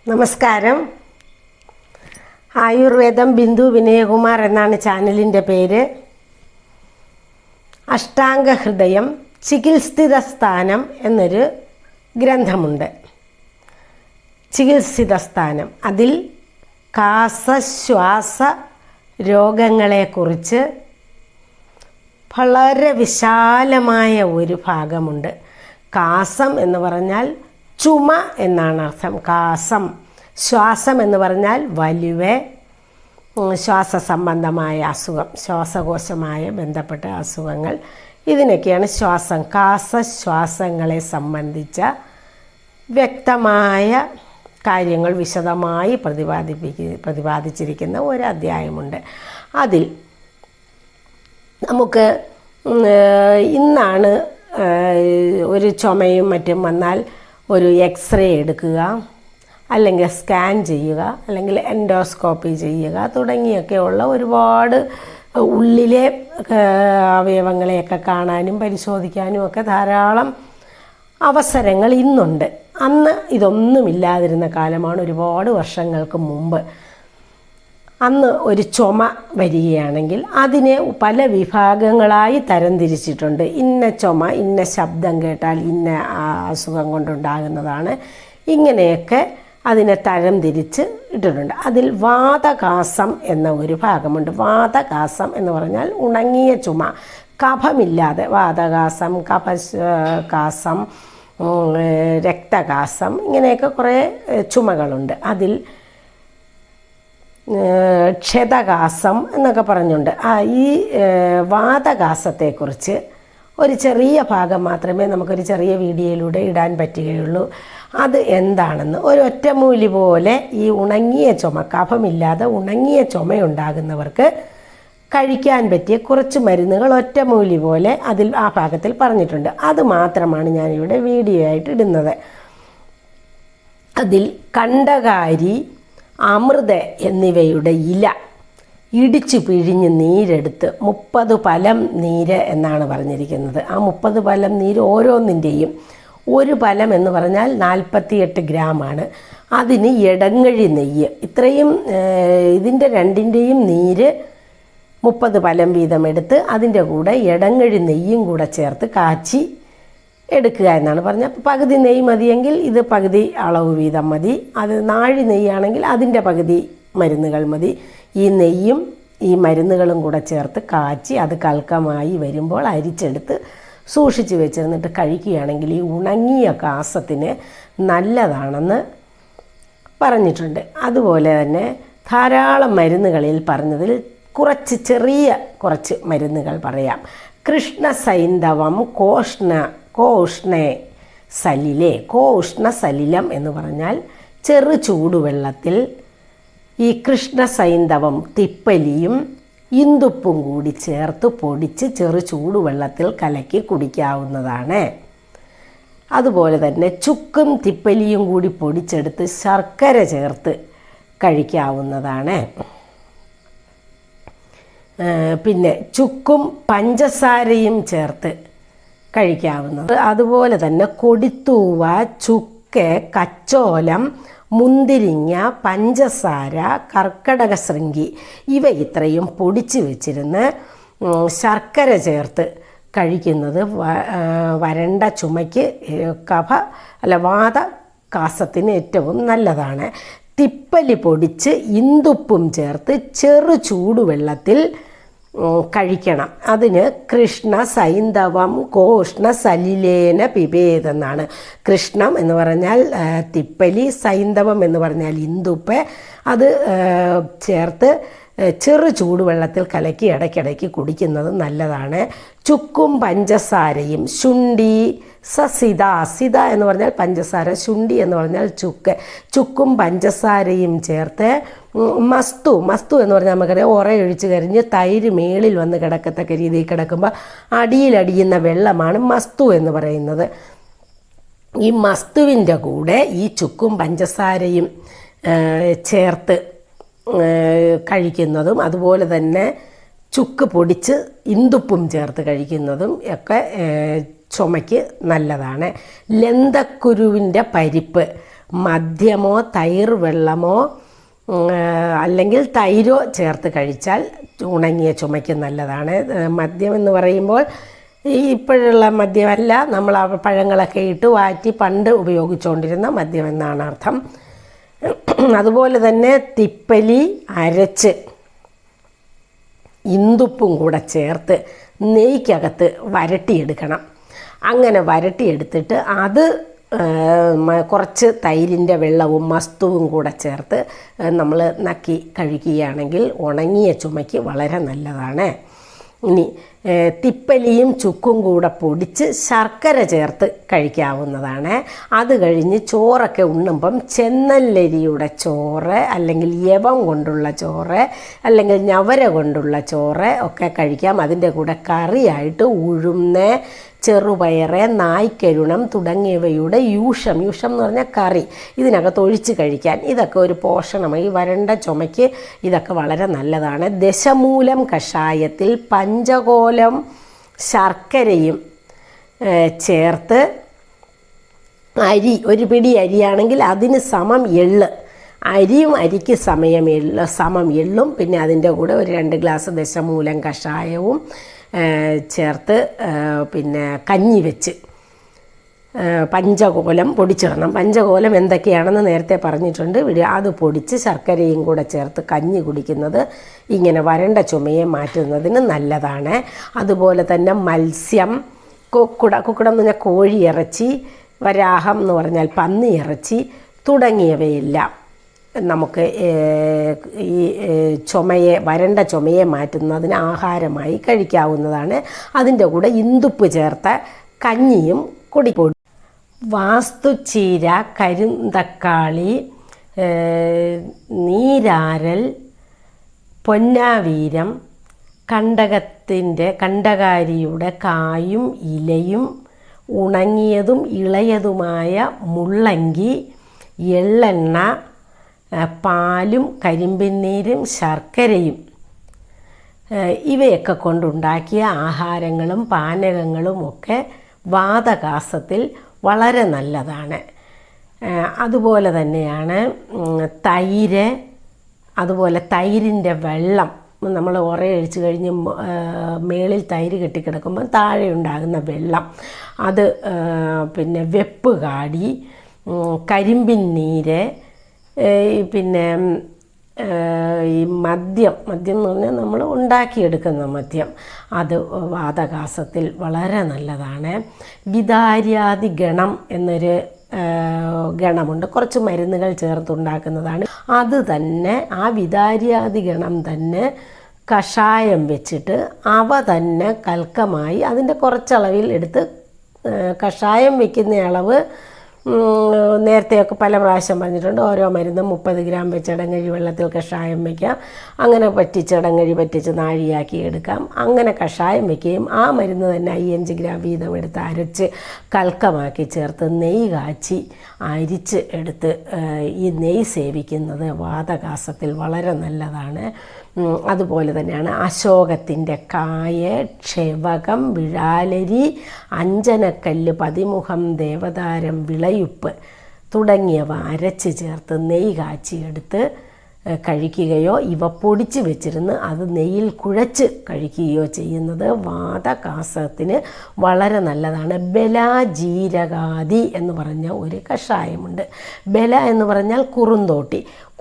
നമസ്കാരം. ആയുർവേദം ബിന്ദു വിനയകുമാർ എന്നാണ് ചാനലിൻ്റെ പേര്. അഷ്ടാംഗഹൃദയം ചികിത്സിത സ്ഥാനം എന്നൊരു ഗ്രന്ഥമുണ്ട്. ചികിത്സിത സ്ഥാനം, അതിൽ ശ്വാസ രോഗങ്ങളെക്കുറിച്ച് വളരെ വിശാലമായ ഒരു ഭാഗമുണ്ട്. കാസം എന്ന് പറഞ്ഞാൽ ചുമ എന്നാണ് അർത്ഥം. കാസം. ശ്വാസം എന്ന് പറഞ്ഞാൽ വലിവ്, ശ്വാസ സംബന്ധമായ അസുഖം, ശ്വാസകോശമായി ബന്ധപ്പെട്ട അസുഖങ്ങൾ, ഇതിനൊക്കെയാണ് ശ്വാസം. ശ്വാസങ്ങളെ സംബന്ധിച്ച വ്യക്തമായ കാര്യങ്ങൾ വിശദമായി പ്രതിപാദിച്ചിരിക്കുന്ന ഒരു അധ്യായമുണ്ട്. അതിൽ നമുക്ക് ഇന്നാണ് ഒരു ചുമയും മറ്റും വന്നാൽ ഒരു എക്സ്റേ എടുക്കുക, അല്ലെങ്കിൽ സ്കാൻ ചെയ്യുക, അല്ലെങ്കിൽ എൻഡോസ്കോപ്പി ചെയ്യുക തുടങ്ങിയൊക്കെയുള്ള ഒരുപാട് ഉള്ളിലെ അവയവങ്ങളെയൊക്കെ കാണാനും പരിശോധിക്കാനും ഒക്കെ ധാരാളം അവസരങ്ങൾ ഇന്നുണ്ട്. അന്ന് ഇതൊന്നുമില്ലാതിരുന്ന കാലമാണ്, ഒരുപാട് വർഷങ്ങൾക്ക് മുമ്പ്. അന്ന് ഒരു ചുമ വരികയാണെങ്കിൽ അതിനെ പല വിഭാഗങ്ങളായി തരംതിരിച്ചിട്ടുണ്ട്. ഇന്ന ചുമ ഇന്ന ശബ്ദം കേട്ടാൽ ഇന്ന അസുഖം കൊണ്ടുണ്ടാകുന്നതാണ്, ഇങ്ങനെയൊക്കെ അതിനെ തരംതിരിച്ച് ഇട്ടിട്ടുണ്ട്. അതിൽ വാതകാസം എന്ന ഒരു ഭാഗമുണ്ട്. വാതകാസം എന്ന് പറഞ്ഞാൽ ഉണങ്ങിയ ചുമ, കഫമില്ലാതെ. വാതകാസം, കഫകാസം, രക്തകാസം, ഇങ്ങനെയൊക്കെ കുറേ ചുമകളുണ്ട്. അതിൽ ക്ഷതകാസം എന്നൊക്കെ പറഞ്ഞുണ്ട്. ഈ വാതകാസത്തെക്കുറിച്ച് ഒരു ചെറിയ ഭാഗം മാത്രമേ നമുക്കൊരു ചെറിയ വീഡിയോയിലൂടെ ഇടാൻ പറ്റുകയുള്ളൂ. അത് എന്താണെന്ന് ഒരു ഒറ്റമൂലി പോലെ ഈ ഉണങ്ങിയ ചുമ, കഫമില്ലാതെ ഉണങ്ങിയ ചുമയുണ്ടാകുന്നവർക്ക് കഴിക്കാൻ പറ്റിയ കുറച്ച് മരുന്നുകൾ ഒറ്റമൂലി പോലെ അതിൽ ആ ഭാഗത്തിൽ പറഞ്ഞിട്ടുണ്ട്. അത് മാത്രമാണ് ഞാനിവിടെ വീഡിയോ ആയിട്ട് ഇടുന്നത്. അതിൽ കണ്ടകാരി, അമൃത എന്നിവയുടെ ഇല ഇടിച്ചു പിഴിഞ്ഞ് നീരെടുത്ത് 30 ഫലം നീര് എന്നാണ് പറഞ്ഞിരിക്കുന്നത്. ആ 30 ഫലം നീര് ഓരോന്നിൻ്റെയും ഒരു ഫലം എന്ന് പറഞ്ഞാൽ 48 ഗ്രാമാണ്. അതിന് എടങ്ങഴി നെയ്യ്, ഇത്രയും ഇതിൻ്റെ രണ്ടിൻ്റെയും നീര് 30 ഫലം വീതം എടുത്ത് അതിൻ്റെ കൂടെ എടങ്ങഴി നെയ്യും കൂടെ ചേർത്ത് കാച്ചി എടുക്കുക എന്നാണ് പറഞ്ഞത്. അപ്പോൾ പകുതി നെയ്യ് മതിയെങ്കിൽ ഇത് പകുതി അളവ് വീതം മതി. അത് നാഴി നെയ്യാണെങ്കിൽ അതിൻ്റെ പകുതി മരുന്നുകൾ മതി. ഈ നെയ്യും ഈ മരുന്നുകളും കൂടെ ചേർത്ത് കാച്ചി അത് കൽക്കമായി വരുമ്പോൾ അരിച്ചെടുത്ത് സൂക്ഷിച്ച് വെച്ചിരുന്നിട്ട് കഴിക്കുകയാണെങ്കിൽ ഈ ഉണങ്ങിയ കാസത്തിന് നല്ലതാണെന്ന് പറഞ്ഞിട്ടുണ്ട്. അതുപോലെ തന്നെ ധാരാളം മരുന്നുകളിൽ പറഞ്ഞതിൽ ചെറിയ കുറച്ച് മരുന്നുകൾ പറയാം. കൃഷ്ണസൈന്ധവം കോഷ്ണസലിലം എന്ന് പറഞ്ഞാൽ ചെറു ചൂടുവെള്ളത്തിൽ ഈ കൃഷ്ണസൈന്ധവം, തിപ്പലിയും ഇന്ദുപ്പും കൂടി ചേർത്ത് പൊടിച്ച് ചെറു ചൂടുവെള്ളത്തിൽ കലക്കി കുടിക്കാവുന്നതാണ്. അതുപോലെ തന്നെ ചുക്കും തിപ്പലിയും കൂടി പൊടിച്ചെടുത്ത് ശർക്കര ചേർത്ത് കഴിക്കാവുന്നതാണ്. പിന്നെ ചുക്കും പഞ്ചസാരയും ചേർത്ത് കഴിക്കാവുന്നത്. അതുപോലെ തന്നെ കൊടിത്തൂവ, ചുക്ക്, കച്ചോലം, മുന്തിരിങ്ങ, പഞ്ചസാര, കർക്കടകശൃംഗി ഇവ ഇത്രയും പൊടിച്ച് വെച്ചിരുന്ന് ശർക്കര ചേർത്ത് കഴിക്കുന്നത് വരണ്ട ചുമയ്ക്ക്, വാതകാസത്തിന് ഏറ്റവും നല്ലതാണ്. തിപ്പലി പൊടിച്ച് ഇന്ദുപ്പും ചേർത്ത് ചെറു ചൂടുവെള്ളത്തിൽ കഴിക്കണം. അതിന് കൃഷ്ണസൈന്ധവം കോഷ്ണസലിലേന പിബേതെന്നാണ്. കൃഷ്ണം എന്ന് പറഞ്ഞാൽ തിപ്പലി, സൈന്ധവം എന്ന് പറഞ്ഞാൽ ഇന്ദുപ്പ്, അത് ചേർത്ത് ചെറു ചൂടുവെള്ളത്തിൽ കലക്കി ഇടയ്ക്കിടയ്ക്ക് കുടിക്കുന്നത് നല്ലതാണ്. ചുക്കും പഞ്ചസാരയും, ശുണ്ഠി, സിത എന്ന് പറഞ്ഞാൽ പഞ്ചസാര, ശുണ്ഠി എന്ന് പറഞ്ഞാൽ ചുക്കും പഞ്ചസാരയും ചേർത്ത് മസ്തു എന്ന് പറഞ്ഞാൽ നമുക്കറിയാം, ഉറയൊഴിച്ച് കരിഞ്ഞ് തൈര് മേളിൽ വന്ന് കിടക്കത്തക്ക രീതിയിൽ കിടക്കുമ്പോൾ അടിയിലടിയുന്ന വെള്ളമാണ് മസ്തു എന്ന് പറയുന്നത്. ഈ മസ്തുവിൻ്റെ കൂടെ ഈ ചുക്കും പഞ്ചസാരയും ചേർത്ത് കഴിക്കുന്നതും, അതുപോലെ തന്നെ ചുക്ക് പൊടിച്ച് ഇന്ദുപ്പും ചേർത്ത് കഴിക്കുന്നതും ഒക്കെ ചുമയ്ക്ക് നല്ലതാണ്. ലന്തക്കുരുവിൻ്റെ പരിപ്പ്, മദ്യമോ തൈർ വെള്ളമോ അല്ലെങ്കിൽ തൈരോ ചേർത്ത് കഴിച്ചാൽ ഉണങ്ങിയ ചുമയ്ക്ക് നല്ലതാണ്. മദ്യം എന്ന് പറയുമ്പോൾ ഈ ഇപ്പോഴുള്ള മദ്യമല്ല, നമ്മൾ ആ പഴങ്ങളൊക്കെ ഇട്ട് വാറ്റി പണ്ട് ഉപയോഗിച്ചുകൊണ്ടിരുന്ന മദ്യം എന്നാണ് അർത്ഥം. അതുപോലെ തന്നെ തിപ്പലി അരച്ച് ഇന്ദുപ്പും കൂടെ ചേർത്ത് നെയ്ക്കകത്ത് വരട്ടിയെടുക്കണം. അങ്ങനെ വരട്ടിയെടുത്തിട്ട് അത് കുറച്ച് തൈരിൻ്റെ വെള്ളവും മസ്തുവും കൂടെ ചേർത്ത് നമ്മൾ നക്കി കഴിക്കുകയാണെങ്കിൽ ഉണങ്ങിയ ചുമയ്ക്ക് വളരെ നല്ലതാണ്. ഇനി തിപ്പലിയും ചുക്കും കൂടെ പൊടിച്ച് ശർക്കര ചേർത്ത് കഴിക്കാവുന്നതാണ്. അത് കഴിഞ്ഞ് ചോറൊക്കെ ഉണ്ണുമ്പം ചെന്നല്ലരിയുടെ ചോറ് അല്ലെങ്കിൽ യവം കൊണ്ടുള്ള ചോറ് അല്ലെങ്കിൽ ഞവര കൊണ്ടുള്ള ചോറ് ഒക്കെ കഴിക്കാം. അതിൻ്റെ കൂടെ കറിയായിട്ട് ഉഴുന്ന, ചെറുപയറ്, നായ്ക്കരുണം തുടങ്ങിയവയുടെ യൂഷം എന്ന് പറഞ്ഞാൽ കറി ഇതിനകത്ത് ഒഴിച്ച് കഴിക്കാൻ ഇതൊക്കെ ഒരു പോഷണമായി. വരണ്ട ചുമയ്ക്ക് ഇതൊക്കെ വളരെ നല്ലതാണ്. ദശമൂലം കഷായത്തിൽ പഞ്ചകോലം ശർക്കരയും ചേർത്ത് അരി, ഒരു പിടി അരിയാണെങ്കിൽ അതിന് സമം എള്ള്, അരിയും അരിക്ക് സമം എള്ളും പിന്നെ അതിൻ്റെ കൂടെ ഒരു 2 ഗ്ലാസ് ദശമൂലം കഷായവും ചേർത്ത് പിന്നെ കഞ്ഞി വെച്ച് പഞ്ചകോലം പൊടിച്ചിടണം. പഞ്ചകോലം എന്തൊക്കെയാണെന്ന് നേരത്തെ പറഞ്ഞിട്ടുണ്ട്. അത് പൊടിച്ച് ശർക്കരയും കൂടെ ചേർത്ത് കഞ്ഞി കുടിക്കുന്നത് ഇങ്ങനെ വരണ്ട ചുമയെ മാറ്റുന്നതിന് നല്ലതാണ്. അതുപോലെ തന്നെ മത്സ്യം, കുക്കുടം എന്ന് പറഞ്ഞാൽ കോഴിയിറച്ചി, വരാഹം എന്ന് പറഞ്ഞാൽ പന്നിയിറച്ചി തുടങ്ങിയവയെല്ലാം നമുക്ക് ഈ വരണ്ട ചുമയെ മാറ്റുന്നതിന് ആഹാരമായി കഴിക്കാവുന്നതാണ്. അതിൻ്റെ കൂടെ ഇന്ദുപ്പ് ചേർത്ത കഞ്ഞിയും കുടിക്കും. വാസ്തുചീര, കരിന്തക്കാളി, നീരാരൽ, പൊന്നാവീരം, കണ്ടകാരിയുടെ കായും ഇലയും ഉണങ്ങിയതും ഇളയതുമായ മുള്ളങ്കി, എള്ളെണ്ണ, പാലും കരിമ്പിൻ ശർക്കരയും ഇവയൊക്കെ കൊണ്ടുണ്ടാക്കിയ ആഹാരങ്ങളും പാനകങ്ങളും ഒക്കെ വാതകാസത്തിൽ വളരെ നല്ലതാണ്. അതുപോലെ തന്നെയാണ് തൈര്, അതുപോലെ തൈരിൻ്റെ വെള്ളം. നമ്മൾ ഉറയൊഴിച്ച് കഴിഞ്ഞ് മേളിൽ തൈര് കെട്ടിക്കിടക്കുമ്പോൾ താഴെ ഉണ്ടാകുന്ന വെള്ളം അത്, പിന്നെ വെപ്പ് കാടി, കരിമ്പിൻ നീര്, പിന്നെ ഈ മദ്യം എന്ന് പറഞ്ഞാൽ നമ്മൾ ഉണ്ടാക്കിയെടുക്കുന്ന മദ്യം, അത് വാതകാസത്തിൽ വളരെ നല്ലതാണ്. വിദാര്യാദി ഗണം എന്നൊരു ഗണമുണ്ട്, കുറച്ച് മരുന്നുകൾ ചേർത്തുണ്ടാക്കുന്നതാണ്. അത് തന്നെ ആ വിദാര്യാദി ഗണം തന്നെ കഷായം വെച്ചിട്ട് അവ തന്നെ കൽക്കമായി അതിൻ്റെ കുറച്ചളവിൽ എടുത്ത് കഷായം വയ്ക്കുന്ന അളവ് നേരത്തെയൊക്കെ പല പ്രാവശ്യം പറഞ്ഞിട്ടുണ്ട്. ഓരോ മരുന്നും 30 ഗ്രാം വെച്ച് ഇടങ്ങഴി വെള്ളത്തിൽ കഷായം വയ്ക്കാം. അങ്ങനെ പറ്റിച്ച് നാഴിയാക്കി എടുക്കാം. അങ്ങനെ കഷായം വയ്ക്കുകയും ആ മരുന്ന് തന്നെ 5 ഗ്രാം വീതം എടുത്ത് അരച്ച് കൽക്കമാക്കി ചേർത്ത് നെയ്യ് കാച്ചി അരിച്ച് എടുത്ത് ഈ നെയ്യ് സേവിക്കുന്നത് വാതകാസത്തിൽ വളരെ നല്ലതാണ്. അതുപോലെ തന്നെയാണ് അശോകത്തിൻ്റെ കായ, ക്ഷവകം, വിഴാലരി, അഞ്ജനക്കല്ല്, പതിമുഖം, ദേവതാരം, വിളയുപ്പ് തുടങ്ങിയവ അരച്ച് ചേർത്ത് നെയ്യ് കാച്ചിയെടുത്ത് കഴിക്കുകയോ ഇവ പൊടിച്ച് വെച്ചിരുന്ന് അത് നെയ്യിൽ കുഴച്ച് കഴിക്കുകയോ ചെയ്യുന്നത് വാതകാസത്തിന് വളരെ നല്ലതാണ്. ബലാജീരകാദി എന്ന് പറഞ്ഞ ഒരു കഷായമുണ്ട്. ബല എന്ന് പറഞ്ഞാൽ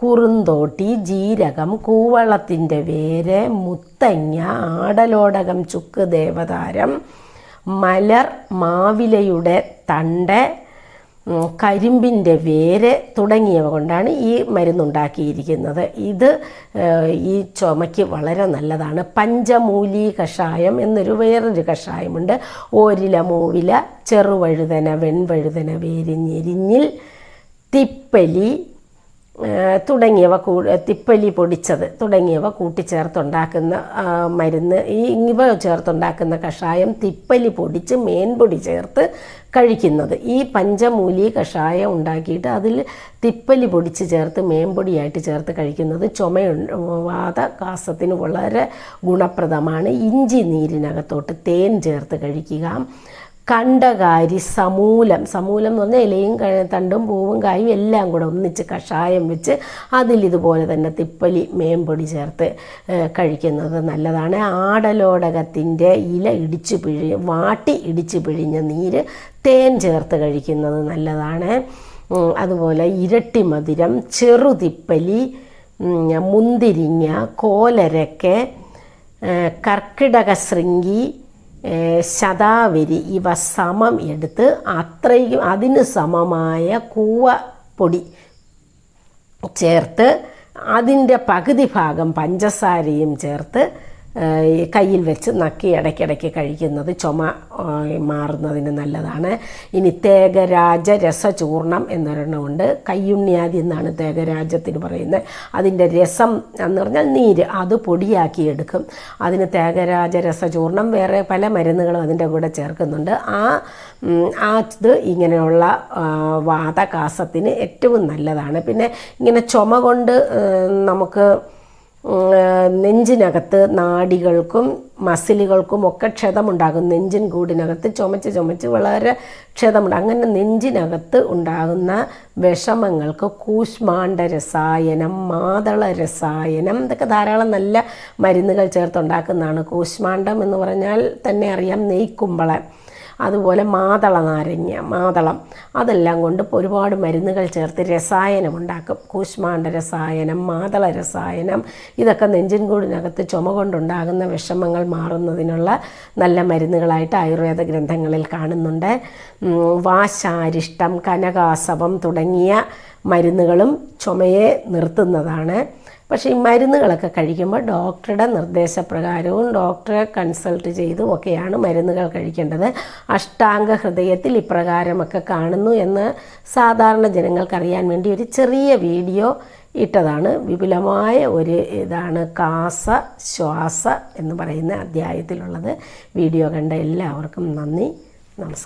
കുറുന്തോട്ടി, ജീരകം, കൂവളത്തിൻ്റെ വേര്, മുത്തങ്ങ, ആടലോടകം, ചുക്ക്, ദേവതാരം, മലർ, മാവിലയുടെ തണ്ട്, കരിമ്പിൻ്റെ വേര് തുടങ്ങിയവ കൊണ്ടാണ് ഈ മരുന്നുണ്ടാക്കിയിരിക്കുന്നത്. ഇത് ഈ ചുമയ്ക്ക് വളരെ നല്ലതാണ്. പഞ്ചമൂലി കഷായം എന്നൊരു വേറൊരു കഷായമുണ്ട്. ഓരില, മൂവില, ചെറുവഴുതന, വെൺവഴുതന വേര്, ഞെരിഞ്ഞിൽ, തിപ്പലി തുടങ്ങിയവ തിപ്പലി പൊടിച്ചത് തുടങ്ങിയവ കൂട്ടിച്ചേർത്തുണ്ടാക്കുന്ന മരുന്ന്. ഇവ ചേർത്തുണ്ടാക്കുന്ന കഷായം തിപ്പലി പൊടിച്ച് മേൻപൊടി ചേർത്ത് കഴിക്കുന്നത്. ഈ പഞ്ചമൂലി കഷായം ഉണ്ടാക്കിയിട്ട് അതിൽ തിപ്പലി പൊടിച്ച് ചേർത്ത് മേൻപൊടിയായിട്ട് ചേർത്ത് കഴിക്കുന്നത് വാതകാസത്തിന് വളരെ ഗുണപ്രദമാണ്. ഇഞ്ചി നീരിനകത്തോട്ട് തേൻ ചേർത്ത് കഴിക്കുക. കണ്ടകാരി സമൂലം. സമൂലം എന്ന് പറഞ്ഞാൽ ഇലയും തണ്ടും പൂവും കായും എല്ലാം കൂടെ ഒന്നിച്ച് കഷായം വെച്ച് അതിലിതുപോലെ തന്നെ തിപ്പലി മേമ്പൊടി ചേർത്ത് കഴിക്കുന്നത് നല്ലതാണ്. ആടലോടകത്തിൻ്റെ ഇല വാട്ടി ഇടിച്ച് പിഴിഞ്ഞ നീര് തേൻ ചേർത്ത് കഴിക്കുന്നത് നല്ലതാണ്. അതുപോലെ ഇരട്ടി മധുരം, ചെറുതിപ്പലി, മുന്തിരിങ്ങ, കോലരക്ക, കർക്കിടക ശൃംഗി, ശതാവരി ഇവ സമം എടുത്ത് അത്രയും അതിന് സമമായ കൂവപ്പൊടി ചേർത്ത് അതിൻ്റെ പകുതി ഭാഗം പഞ്ചസാരയും ചേർത്ത് കയ്യിൽ വെച്ച് നക്കി ഇടയ്ക്കിടയ്ക്ക് കഴിക്കുന്നത് ചുമ മാറുന്നതിന് നല്ലതാണ്. ഇനി തേകരാജ രസചൂർണം എന്നൊരെണ്ണമുണ്ട്. കയ്യുണ്ണിയാദി എന്നാണ് തേകരാജത്തിന് പറയുന്നത്. അതിൻ്റെ രസം എന്ന് പറഞ്ഞാൽ നീര്, അത് പൊടിയാക്കി എടുക്കും. അതിന് തേകരാജ രസചൂർണം, വേറെ പല മരുന്നുകളും അതിൻ്റെ കൂടെ ചേർക്കുന്നുണ്ട്. ഇത് ഇങ്ങനെയുള്ള വാതകാസത്തിന് ഏറ്റവും നല്ലതാണ്. പിന്നെ ഇങ്ങനെ ചുമ കൊണ്ട് നമുക്ക് നെഞ്ചിനകത്ത് നാഡികൾക്കും മസിലുകൾക്കും ഒക്കെ ക്ഷതമുണ്ടാകും. നെഞ്ചിൻ കൂടിനകത്ത് ചുമച്ച് വളരെ ക്ഷതമുണ്ട്. അങ്ങനെ നെഞ്ചിനകത്ത് ഉണ്ടാകുന്ന വിഷമങ്ങൾക്ക് കൂശ്മാണ്ഡ രസായനം, മാതള രസായനം, ഇതൊക്കെ ധാരാളം നല്ല മരുന്നുകൾ ചേർത്തുണ്ടാക്കുന്നതാണ്. കൂശ്മാണ്ഡം എന്ന് പറഞ്ഞാൽ തന്നെ അറിയാം, നെയ്ക്കുമ്പളൻ. അതുപോലെ മാതള നാരങ്ങ, മാതളം, അതെല്ലാം കൊണ്ട് ഒരുപാട് മരുന്നുകൾ ചേർത്ത് രസായനമുണ്ടാക്കും. കൂശ്മാണ്ഡ രസായനം, മാതള രസായനം, ഇതൊക്കെ നെഞ്ചിൻ കൂടിനകത്ത് ചുമ കൊണ്ടുണ്ടാകുന്ന വിഷമങ്ങൾ മാറുന്നതിനുള്ള നല്ല മരുന്നുകളായിട്ട് ആയുർവേദ ഗ്രന്ഥങ്ങളിൽ കാണുന്നുണ്ട്. വാശാരിഷ്ടം, കനകാസവം തുടങ്ങിയ മരുന്നുകളും ചുമയെ നിർത്തുന്നതാണ്. പക്ഷേ ഈ മരുന്നുകളൊക്കെ കഴിക്കുമ്പോൾ ഡോക്ടറുടെ നിർദ്ദേശപ്രകാരവും ഡോക്ടറെ കൺസൾട്ട് ചെയ്തും ഒക്കെയാണ് മരുന്നുകൾ കഴിക്കേണ്ടത്. അഷ്ടാംഗ ഹൃദയത്തിൽ ഇപ്രകാരമൊക്കെ കാണുന്നു എന്ന് സാധാരണ ജനങ്ങൾക്കറിയാൻ വേണ്ടി ഒരു ചെറിയ വീഡിയോ ഇട്ടതാണ്. വിപുലമായ ഒരു ഇതാണ് കാസ ശ്വാസ എന്ന് പറയുന്ന അധ്യായത്തിലുള്ളത്. വീഡിയോ കണ്ട എല്ലാവർക്കും നന്ദി, നമസ്കാരം.